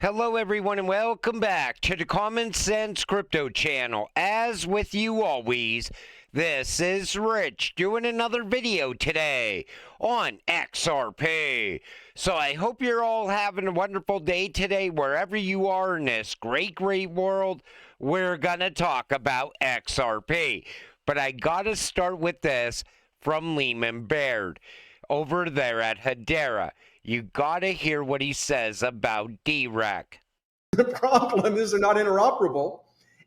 Hello everyone and welcome back to the Common Sense Crypto channel. As with you always, this is Rich doing another video today on XRP. So I hope you're all having a wonderful day today wherever you are in this great world. We're gonna talk about XRP. But I gotta start with this from Lehman Baird over there at Hedera. You gotta hear what he says about DREC. The problem is they're not interoperable.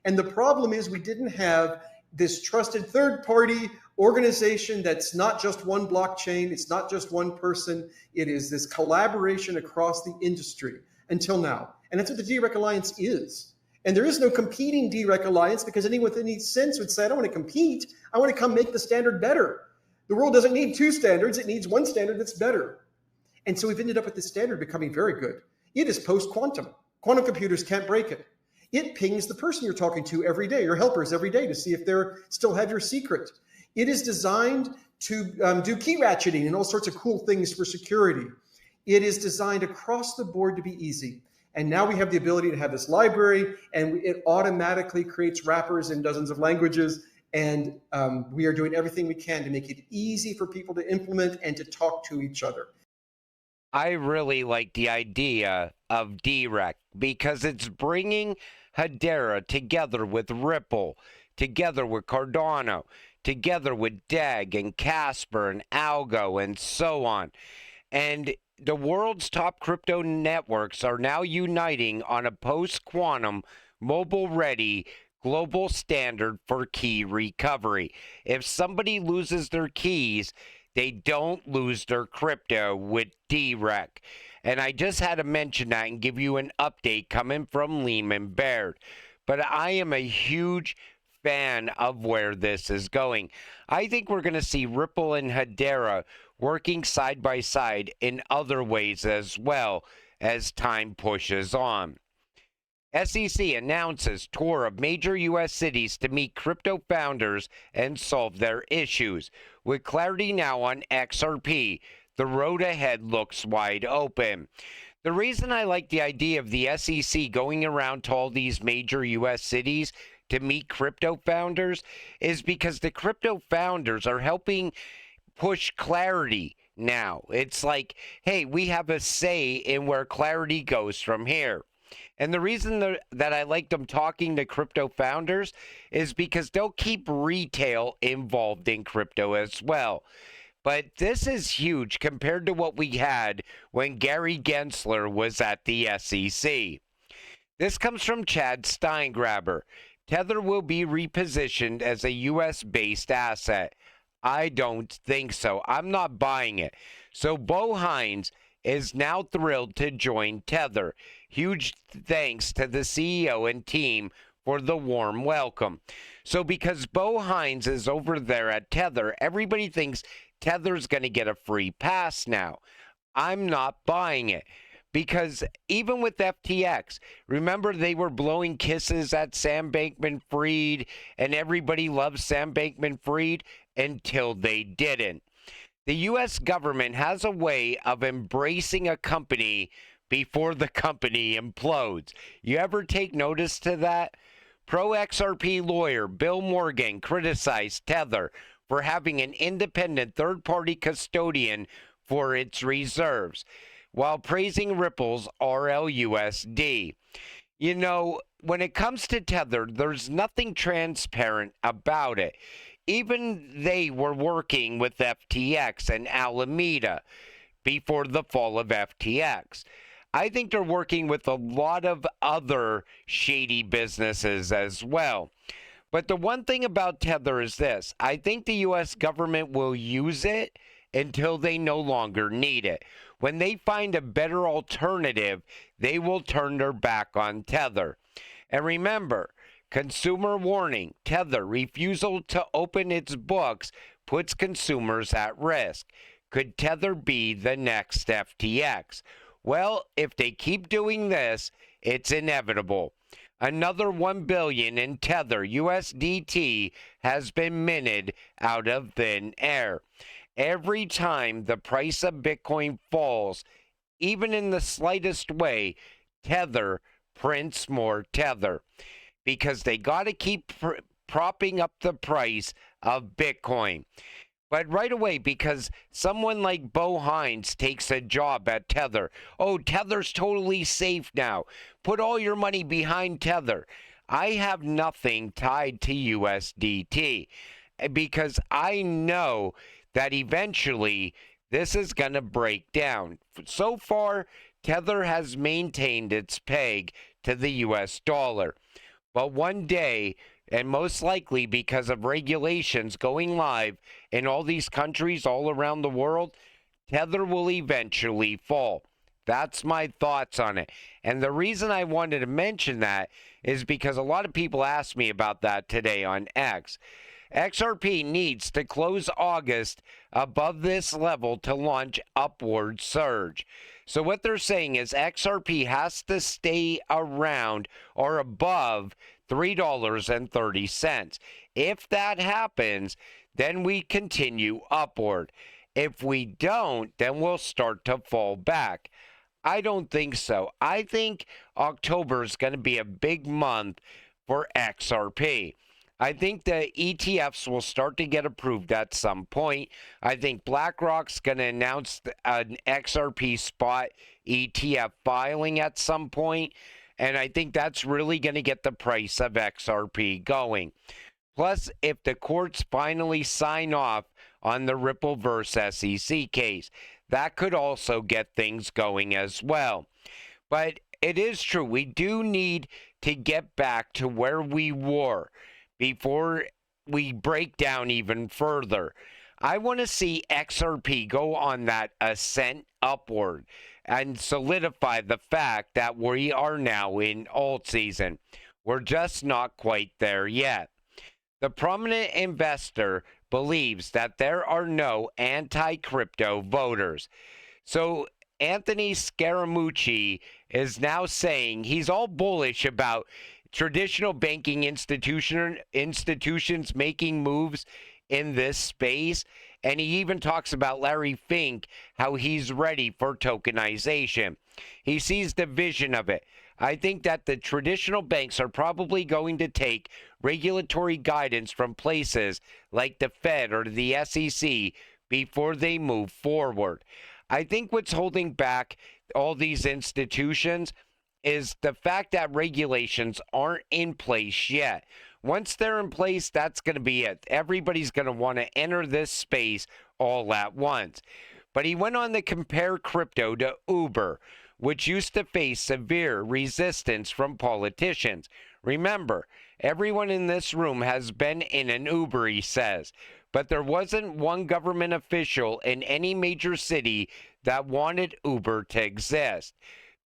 And the problem is we didn't have this trusted third-party organization that's not just one blockchain, it's not just one person, it is this collaboration across the industry until now. And that's what the DREC Alliance is. And there is no competing DREC Alliance because anyone with any sense would say, I don't want to compete, I want to come make the standard better. The world doesn't need two standards, it needs one standard that's better. And so we've ended up with this standard becoming very good. It is post-quantum. Quantum computers can't break it. It pings the person you're talking to every day, your helpers every day, to see if they still have your secret. It is designed to do key ratcheting and all sorts of cool things for security. It is designed across the board to be easy. And now we have the ability to have this library, and it automatically creates wrappers in dozens of languages. And we are doing everything we can to make it easy for people to implement and to talk to each other. I really like the idea of DREC because it's bringing Hedera together with Ripple, together with Cardano, together with DEG and Casper and Algo and so on. And the world's top crypto networks are now uniting on a post-quantum, mobile-ready global standard for key recovery. If somebody loses their keys, they don't lose their crypto with DREC. And I just had to mention that and give you an update coming from Lehman Baird. But I am a huge fan of where this is going. I think we're going to see Ripple and Hedera working side by side in other ways as well as time pushes on. SEC announces tour of major U.S. cities to meet crypto founders and solve their issues. With clarity now on XRP, the road ahead looks wide open. The reason I like the idea of the SEC going around to all these major U.S. cities to meet crypto founders is because the crypto founders are helping push clarity now. It's like, hey, we have a say in where clarity goes from here. And the reason that I like them talking to crypto founders is because they'll keep retail involved in crypto as well. But this is huge compared to what we had when Gary Gensler was at the SEC. This comes from Chad Steingraber. Tether will be repositioned as a U.S.-based asset. I don't think so. I'm not buying it. So Bo Hines is now thrilled to join Tether. Huge thanks to the CEO and team for the warm welcome. So because Bo Hines is over there at Tether, everybody thinks Tether's going to get a free pass now. I'm not buying it. Because even with FTX, remember they were blowing kisses at Sam Bankman-Fried, and everybody loved Sam Bankman-Fried until they didn't. The U.S. government has a way of embracing a company before the company implodes. You ever take notice to that? Pro-XRP lawyer Bill Morgan criticized Tether for having an independent third-party custodian for its reserves, while praising Ripple's RLUSD. You know, when it comes to Tether, there's nothing transparent about it. Even they were working with FTX and Alameda before the fall of FTX. I think they're working with a lot of other shady businesses as well. But the one thing about Tether is this. I think the U.S. government will use it until they no longer need it. When they find a better alternative, they will turn their back on Tether. And remember, consumer warning, Tether refusal to open its books puts consumers at risk. Could Tether be the next FTX? Well, if they keep doing this, it's inevitable. Another $1 billion in Tether USDT has been minted out of thin air. Every time the price of Bitcoin falls, even in the slightest way, Tether prints more Tether, because they got to keep propping up the price of Bitcoin. But right away, because someone like Hines takes a job at Tether. Oh, Tether's totally safe now. Put all your money behind Tether. I have nothing tied to USDT because I know that eventually this is going to break down. So far, Tether has maintained its peg to the US dollar. But one day, and most likely because of regulations going live in all these countries all around the world, Tether will eventually fall. That's my thoughts on it. And the reason I wanted to mention that is because a lot of people asked me about that today on X. XRP needs to close August above this level to launch upward surge. So what they're saying is XRP has to stay around or above $3.30. If that happens, then we continue upward. If we don't, then we'll start to fall back. I don't think so. I think October is going to be a big month for XRP. I think the ETFs will start to get approved at some point. I think BlackRock's going to announce an XRP spot ETF filing at some point, and I think that's really going to get the price of XRP going. Plus, if the courts finally sign off on the Ripple versus SEC case, that could also get things going as well. But it is true, we do need to get back to where we were before we break down even further. I want to see XRP go on that ascent upward and solidify the fact that we are now in alt season. We're just not quite there yet. The prominent investor believes that there are no anti-crypto voters. So Anthony Scaramucci is now saying he's all bullish about traditional banking institutions making moves in this space. And he even talks about Larry Fink, how he's ready for tokenization. He sees the vision of it. I think that the traditional banks are probably going to take regulatory guidance from places like the Fed or the SEC before they move forward. I think what's holding back all these institutions is the fact that regulations aren't in place yet. Once they're in place, that's going to be it. Everybody's going to want to enter this space all at once. But he went on to compare crypto to Uber, which used to face severe resistance from politicians. Remember, everyone in this room has been in an Uber, he says, but there wasn't one government official in any major city that wanted Uber to exist.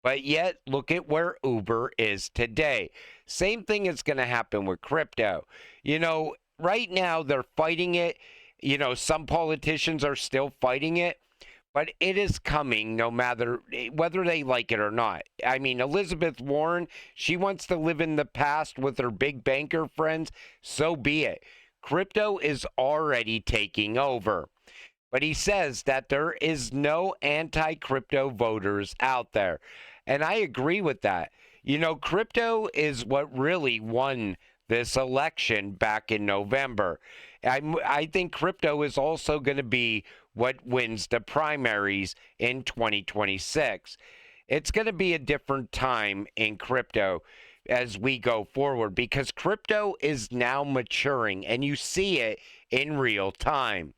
But yet, look at where Uber is today. Same thing is going to happen with crypto. You know, right now they're fighting it. You know, some politicians are still fighting it. But it is coming no matter whether they like it or not. I mean, Elizabeth Warren, she wants to live in the past with her big banker friends. So be it. Crypto is already taking over. But he says that there is no anti-crypto voters out there. And I agree with that. You know, crypto is what really won this election back in November. I think crypto is also going to be what wins the primaries in 2026. It's going to be a different time in crypto as we go forward because crypto is now maturing and you see it in real time.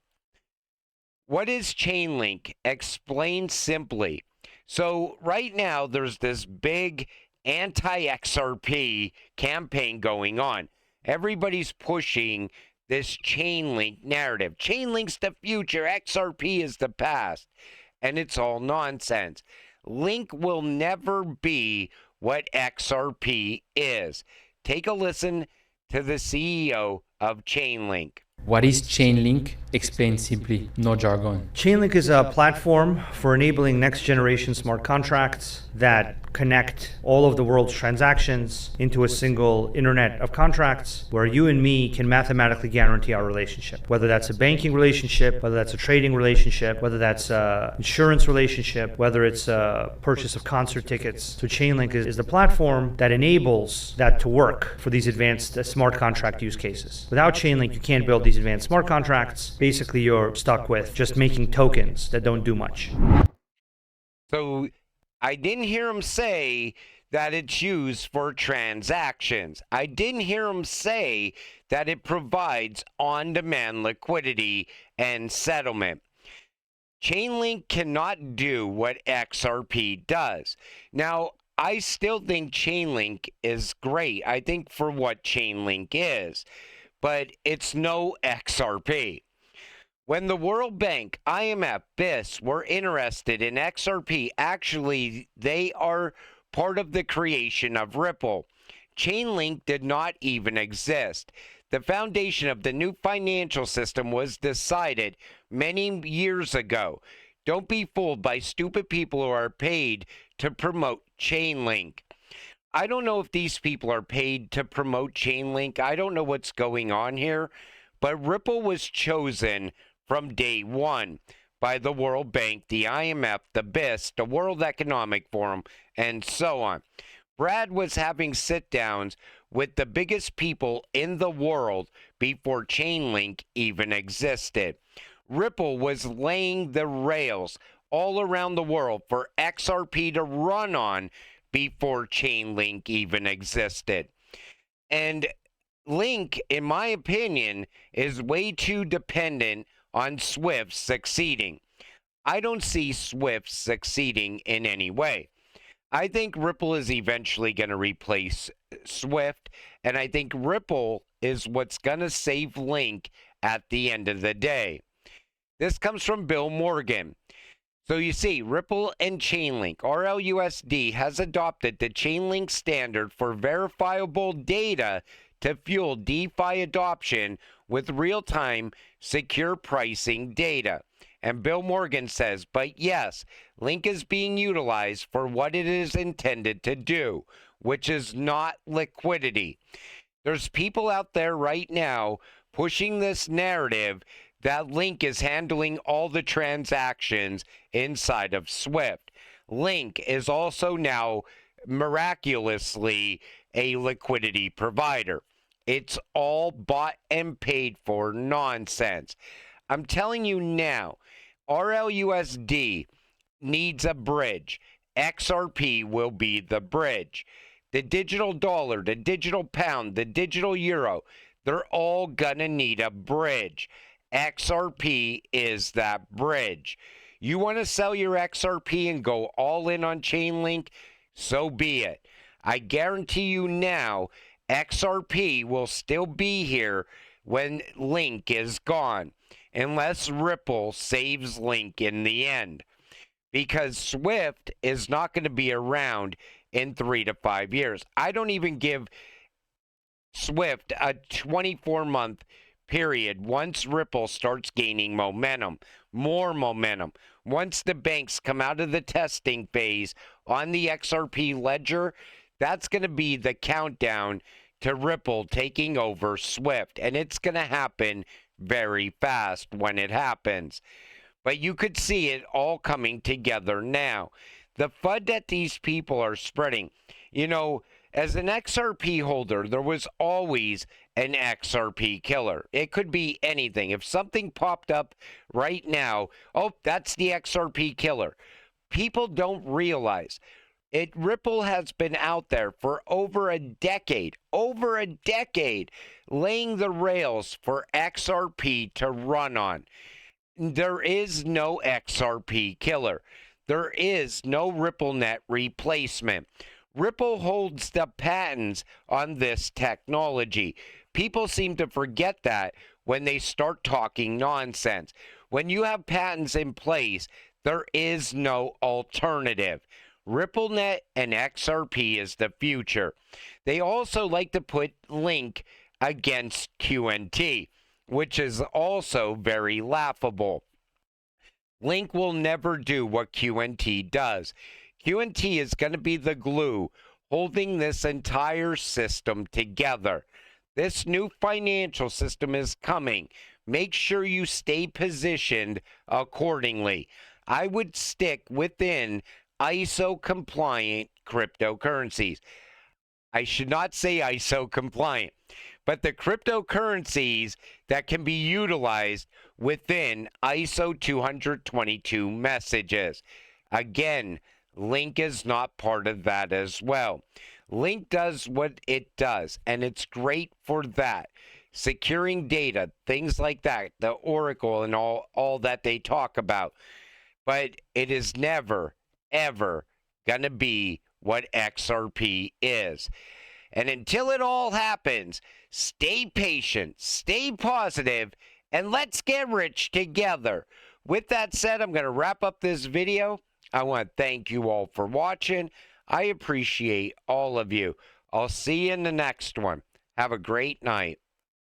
What is Chainlink? Explained simply. So right now there's this big anti-XRP campaign going on. Everybody's pushing this Chainlink narrative. Chainlink's the future, XRP is the past. And it's all nonsense. Link will never be what XRP is. Take a listen to the CEO of Chainlink. What is Chainlink? Explain simply, no jargon. Chainlink is a platform for enabling next generation smart contracts that connect all of the world's transactions into a single internet of contracts where you and me can mathematically guarantee our relationship. Whether that's a banking relationship, whether that's a trading relationship, whether that's an insurance relationship, whether it's a purchase of concert tickets. So Chainlink is the platform that enables that to work for these advanced smart contract use cases. Without Chainlink, you can't build these advanced smart contracts. Basically, you're stuck with just making tokens that don't do much. So I didn't hear him say that it's used for transactions. I didn't hear him say that it provides on-demand liquidity and settlement. Chainlink cannot do what XRP does. Now, I still think Chainlink is great. I think for what Chainlink is, but it's no XRP. When the World Bank, IMF, BIS were interested in XRP, actually, they are part of the creation of Ripple. Chainlink did not even exist. The foundation of the new financial system was decided many years ago. Don't be fooled by stupid people who are paid to promote Chainlink. I don't know if these people are paid to promote Chainlink. I don't know what's going on here, but Ripple was chosen from day one by the World Bank, the IMF, the BIS, the World Economic Forum, and so on. Brad was having sit-downs with the biggest people in the world before Chainlink even existed. Ripple was laying the rails all around the world for XRP to run on before Chainlink even existed. And Link, in my opinion, is way too dependent on Swift succeeding. I don't see Swift succeeding in any way. I think Ripple is eventually going to replace Swift, and I think Ripple is what's going to save Link at the end of the day. This comes from Bill Morgan. So you see, Ripple and Chainlink, RLUSD, has adopted the Chainlink standard for verifiable data to fuel DeFi adoption with real-time, secure pricing data. And Bill Morgan says, but yes, Link is being utilized for what it is intended to do, which is not liquidity. There's people out there right now pushing this narrative that Link is handling all the transactions inside of Swift. Link is also now miraculously a liquidity provider. It's all bought and paid for nonsense. I'm telling you now, RLUSD needs a bridge. XRP will be the bridge. The digital dollar, the digital pound, the digital euro, they're all gonna need a bridge. XRP is that bridge. You want to sell your XRP and go all in on Chainlink? So be it. I guarantee you now, XRP will still be here when Link is gone, unless Ripple saves Link in the end. Because Swift is not going to be around in 3 to 5 years. I don't even give Swift a 24-month period once Ripple starts gaining momentum, more momentum. Once the banks come out of the testing phase on the XRP ledger, that's going to be the countdown to Ripple taking over Swift. And it's going to happen very fast when it happens. But you could see it all coming together now. The FUD that these people are spreading, you know, as an XRP holder, there was always an XRP killer. It could be anything. If something popped up right now, oh, that's the XRP killer. People don't realize it. Ripple has been out there for over a decade, laying the rails for XRP to run on. There is no XRP killer. There is no Ripplenet replacement. Ripple holds the patents on this technology. People seem to forget that when they start talking nonsense. When you have patents in place, there is no alternative. Ripplenet and XRP is the future. They also like to put Link against QNT, which is also very laughable. Link will never do what QNT does. QNT is going to be the glue holding this entire system together. This new financial system is coming. Make sure you stay positioned accordingly. I would stick within ISO compliant cryptocurrencies. I should not say ISO compliant, but the cryptocurrencies that can be utilized within ISO 222 messages. Again, Link is not part of that as well. Link does what it does, and it's great for that. Securing data, things like that, the Oracle and all that they talk about. But it is never, ever going to be what XRP is. And until it all happens, stay patient, stay positive, and let's get rich together. With that said, I'm going to wrap up this video. I want to thank you all for watching. I appreciate all of you. I'll see you in the next one. Have a great night.